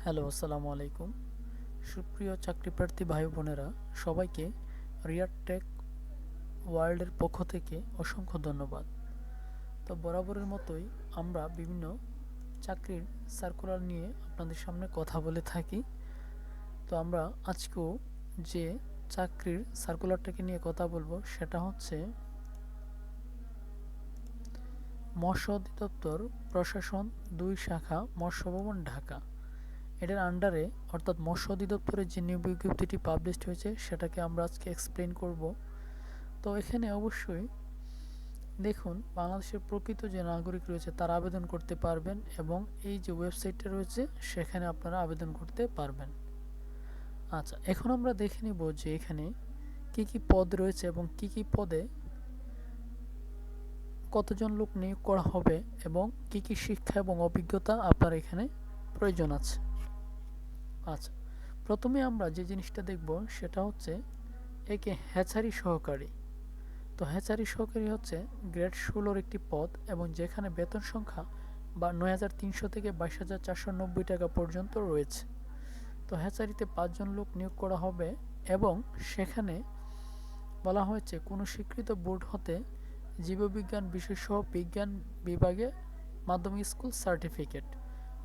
Hello, আসসালামু আলাইকুম। সুপ্রিয় চাকরিপ্রার্থী ভাই বোনেরা, সবাইকে রিয়ার টেক ওয়ার্ল্ডের পক্ষ থেকে অসংখ্য ধন্যবাদ। তো বরাবরের মতোই আমরা বিভিন্ন চাকরির সার্কুলার নিয়ে আপনাদের সামনে কথা বলে থাকি। তো আমরা আজকেও যে চাকরির সার্কুলারটাকে নিয়ে কথা বলবো সেটা হচ্ছে মৎস্য অধিদপ্তর প্রশাসন ২ শাখা মৎস্য ভবন ঢাকা। এটার আন্ডারে অর্থাৎ মৎস্য অধিদপ্তরের যে নিয়োগ বিজ্ঞপ্তিটি পাবলিশড হয়েছে সেটাকে আমরা আজকে এক্সপ্লেন করব। তো এখানে অবশ্যই দেখুন, বাংলাদেশের প্রকৃত যে নাগরিক রয়েছে তারা আবেদন করতে পারবেন এবং এই যে ওয়েবসাইটটা রয়েছে সেখানে আপনারা আবেদন করতে পারবেন। আচ্ছা, এখন আমরা দেখে নিব যে এখানে কি কি পদ রয়েছে এবং কি কি পদে কতজন লোক নিয়োগ করা হবে এবং কি কি শিক্ষা এবং অভিজ্ঞতা আপনার এখানে প্রয়োজন আছে। আচ্ছা, প্রথমে আমরা যে জিনিসটা দেখব সেটা হচ্ছে একে হ্যাচারি সহকারী। তো হ্যাচারি সহকারী হচ্ছে গ্রেড ১৬-র একটি পদ এবং যেখানে বেতন সংখ্যা ৯,৩০০ থেকে ২২,৪৯০ টাকা পর্যন্ত রয়েছে। তো হ্যাচারিতে ৫ জন লোক নিয়োগ করা হবে এবং সেখানে বলা হয়েছে কোনো স্বীকৃত বোর্ড হতে জীববিজ্ঞান বিষয়সহ বিজ্ঞান বিভাগে মাধ্যমিক স্কুল সার্টিফিকেট,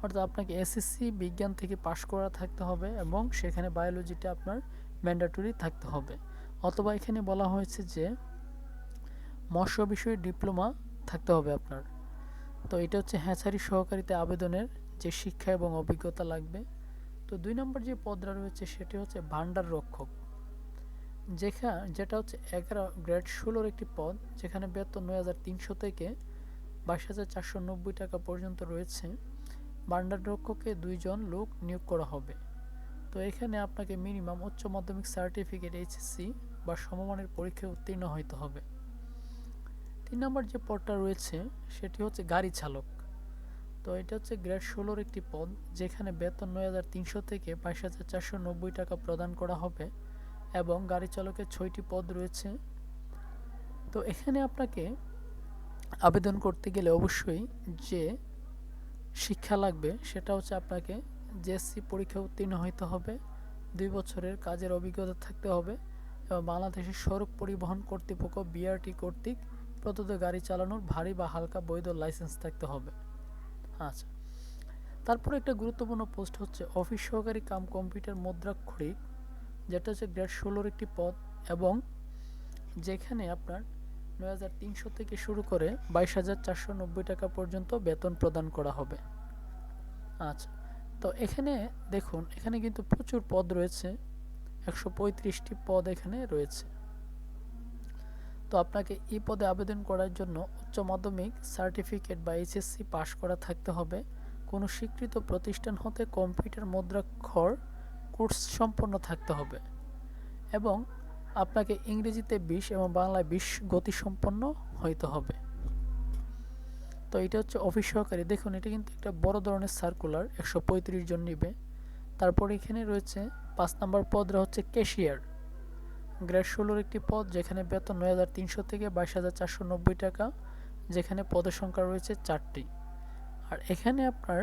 অর্থাৎ আপনাকে এসএসসি বিজ্ঞান থেকে পাশ করা থাকতে হবে এবং সেখানে বায়োলজিটা আপনার ম্যান্ডেটরি থাকতে হবে, অথবা এখানে বলা হয়েছে যে মৎস্য বিষয়ে ডিপ্লোমা থাকতে হবে আপনার। তো এটা হচ্ছে হ্যাচারি সহকারীতে আবেদনের যে শিক্ষা এবং অভিজ্ঞতা লাগবে। তো ২ নম্বর যে পদটা রয়েছে সেটি হচ্ছে ভান্ডার রক্ষক, যেটা হচ্ছে গ্রেড ১৬-র একটি পদ, যেখানে বেতন ৯,৩০০ থেকে ২২,৪৯০ টাকা পর্যন্ত রয়েছে। ভান্ডার রক্ষকে ২ জন লোক নিয়োগ করা হবে। তো এখানে আপনাকে মিনিমাম উচ্চ মাধ্যমিক সার্টিফিকেট এইচএসসি বা সমমানের পরীক্ষায় উত্তীর্ণ হইতে হবে। ৩ নম্বর যে পদটা রয়েছে সেটি হচ্ছে গাড়ি চালক। তো এটা হচ্ছে গ্রেড ১৬-র একটি পদ, যেখানে বেতন ৯,৩০০ থেকে ২২,৪৯০ টাকা প্রদান করা হবে এবং গাড়ি চালকের ৬টি পদ রয়েছে। তো এখানে আপনাকে আবেদন করতে গেলে অবশ্যই যে শিক্ষা লাগবে সেটা হচ্ছে আপনাকে জেএসসি পরীক্ষা উত্তীর্ণ হইতে হবে, ২ বছরের কাজের অভিজ্ঞতা থাকতে হবে এবং বাংলাদেশের সড়ক পরিবহন কর্তৃপক্ষ বিআরটি কর্তৃক প্রদত্ত গাড়ি চালানোর ভারী বা হালকা বৈধ লাইসেন্স থাকতে হবে। আচ্ছা, তারপরে একটা গুরুত্বপূর্ণ পোস্ট হচ্ছে অফিস সহকারী কাম কম্পিউটার মুদ্রাক্ষরিক, যেটা হচ্ছে গ্রেড ১৬-র একটি পদ এবং যেখানে আপনার ৯,৩০০ থেকে শুরু করে ২২,৪৯০ টাকা পর্যন্ত বেতন প্রদান করা হবে। আচ্ছা, তো এখানে দেখুন, এখানে কিন্তু প্রচুর পদ রয়েছে, ১৩৫টি পদ এখানে রয়েছে। তো আপনাকে এই পদে আবেদন করার জন্য উচ্চ মাধ্যমিক সার্টিফিকেট বা এইচএসসি পাশ করা থাকতে হবে, কোনো স্বীকৃত প্রতিষ্ঠান হতে কম্পিউটার মুদ্রাক্ষর কোর্স সম্পন্ন থাকতে হবে এবং আপনাকে ইংরেজিতে ২০ এবং বাংলায় ২০ গতিসম্পন্ন হইতে হবে। তো এটা হচ্ছে অফিস সহকারী। দেখুন, এটা কিন্তু একটা বড় ধরনের সার্কুলার, ১৩৫ জন নিবে। তারপর এখানে রয়েছে ৫ নম্বর পদটা হচ্ছে ক্যাশিয়ার, গ্রেড ১৬-র একটি পদ, যেখানে বেতন ৯,৩০০ থেকে ২২,৪৯০ টাকা, যেখানে পদের সংখ্যা রয়েছে ৪টি। আর এখানে আপনার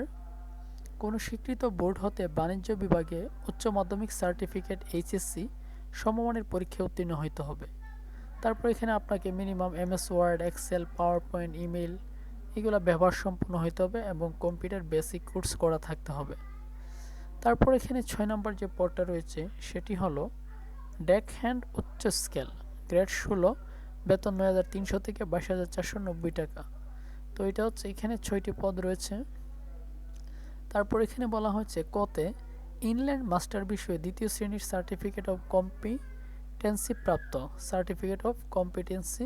কোনো স্বীকৃত বোর্ড হতে বাণিজ্য বিভাগে উচ্চ মাধ্যমিক সার্টিফিকেট এইচএসসি সমমানের পরীক্ষায় উত্তীর্ণ হইতে হবে। তারপর এখানে আপনাকে minimum MS Word, Excel, PowerPoint, email এগুলো ব্যবহার সম্পন্ন হইতে হবে এবং কম্পিউটার বেসিক কোর্স করা থাকতে হবে। তারপর এখানে ৬ নম্বর যে পদটা রয়েছে সেটি হলো ডেক হ্যান্ড উচ্চ স্কেল, গ্রেড ১৬, বেতন ৯,৩০০ থেকে ২২,৪৯০ টাকা। তো এটা হচ্ছে এখানে ৬টি পদ রয়েছে। তারপর এখানে বলা হয়েছে কতে ইনল্যান্ড মাস্টার বিষয়ে ২য় শ্রেণীর সার্টিফিকেট অফ কম্পিটেন্সি প্রাপ্ত, সার্টিফিকেট অফ কম্পিটেন্সি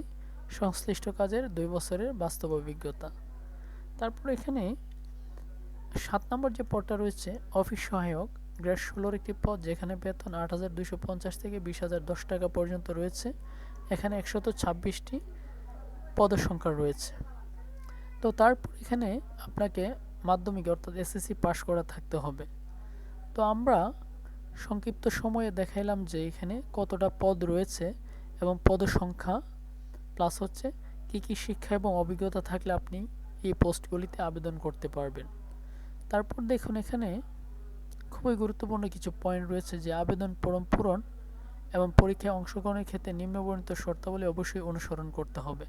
সংশ্লিষ্ট কাজের ২ বছরের বাস্তব অভিজ্ঞতা। তারপর এখানে ৭ নম্বর যে পদটা রয়েছে অফিস সহায়ক, গ্রেড ১৬-র একটি পদ, যেখানে বেতন ৮,২৫০ থেকে ২০,০১০ টাকা পর্যন্ত রয়েছে। এখানে ১২৬টি পদসংখ্যা রয়েছে। তো তারপর এখানে আপনাকে মাধ্যমিক অর্থাৎ এসএসসি পাশ করা থাকতে হবে। তো আমরা সংক্ষিপ্ত সময়ে দেখাইলাম যে এখানে কতটা পদ রয়েছে এবং পদসংখ্যা প্লাস হচ্ছে কি কি শিক্ষা এবং অভিজ্ঞতা থাকলে আপনি এই পোস্টগুলিতে আবেদন করতে পারবেন। তারপর দেখুন, এখানে খুবই গুরুত্বপূর্ণ কিছু পয়েন্ট রয়েছে যে আবেদন ফরম পূরণ এবং পরীক্ষায় অংশগ্রহণের ক্ষেত্রে নিম্নবর্ণিত শর্তাবলী অবশ্যই অনুসরণ করতে হবে।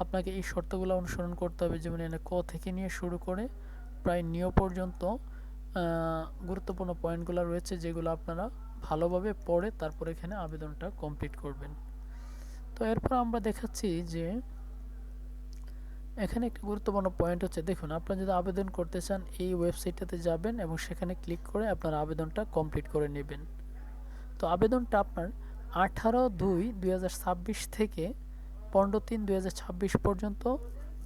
আপনাকে এই শর্তগুলো অনুসরণ করতে হবে, যেমন এখানে ক থেকে নিয়ে শুরু করে প্রায় নিয় পর্যন্ত গুরুত্বপূর্ণ পয়েন্টগুলো রয়েছে, যেগুলো আপনারা ভালোভাবে পড়ে তারপর এখানে আবেদনটা কমপ্লিট করবেন। তো এরপর আমরা দেখাচ্ছি যে এখানে একটা গুরুত্বপূর্ণ পয়েন্ট হচ্ছে, দেখুন আপনারা যদি আবেদন করতে চান এই ওয়েবসাইটটাতে যাবেন এবং সেখানে ক্লিক করে আপনার আবেদনটা কমপ্লিট করে নেবেন। তো আবেদনটা আপনার 18/2/2026 থেকে 15/3/2026 পর্যন্ত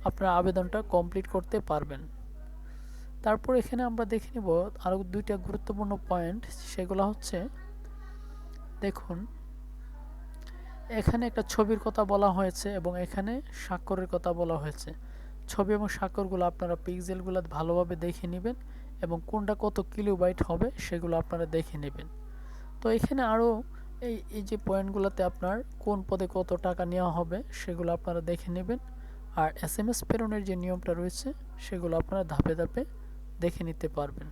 আপনার আবেদনটা কমপ্লিট করতে পারবেন। তারপর এখানে আমরা দেখে নিব আরও দুইটা গুরুত্বপূর্ণ পয়েন্ট, সেগুলো হচ্ছে দেখুন এখানে একটা ছবির কথা বলা হয়েছে এবং এখানে স্বাক্ষরের কথা বলা হয়েছে। ছবি এবং স্বাক্ষরগুলো আপনারা পিক্সেলগুলো ভালোভাবে দেখে নেবেন এবং কোনটা কত কিলোবাইট হবে সেগুলো আপনারা দেখে নেবেন। তো এখানে আরও এই যে পয়েন্টগুলোতে আপনার কোন পদে কত টাকা নেওয়া হবে সেগুলো আপনারা দেখে নেবেন। আর SMS প্রেরণের যে নিয়মটা রয়েছে সেগুলো আপনারা ধাপে ধাপে দেখে নিতে পারবেন।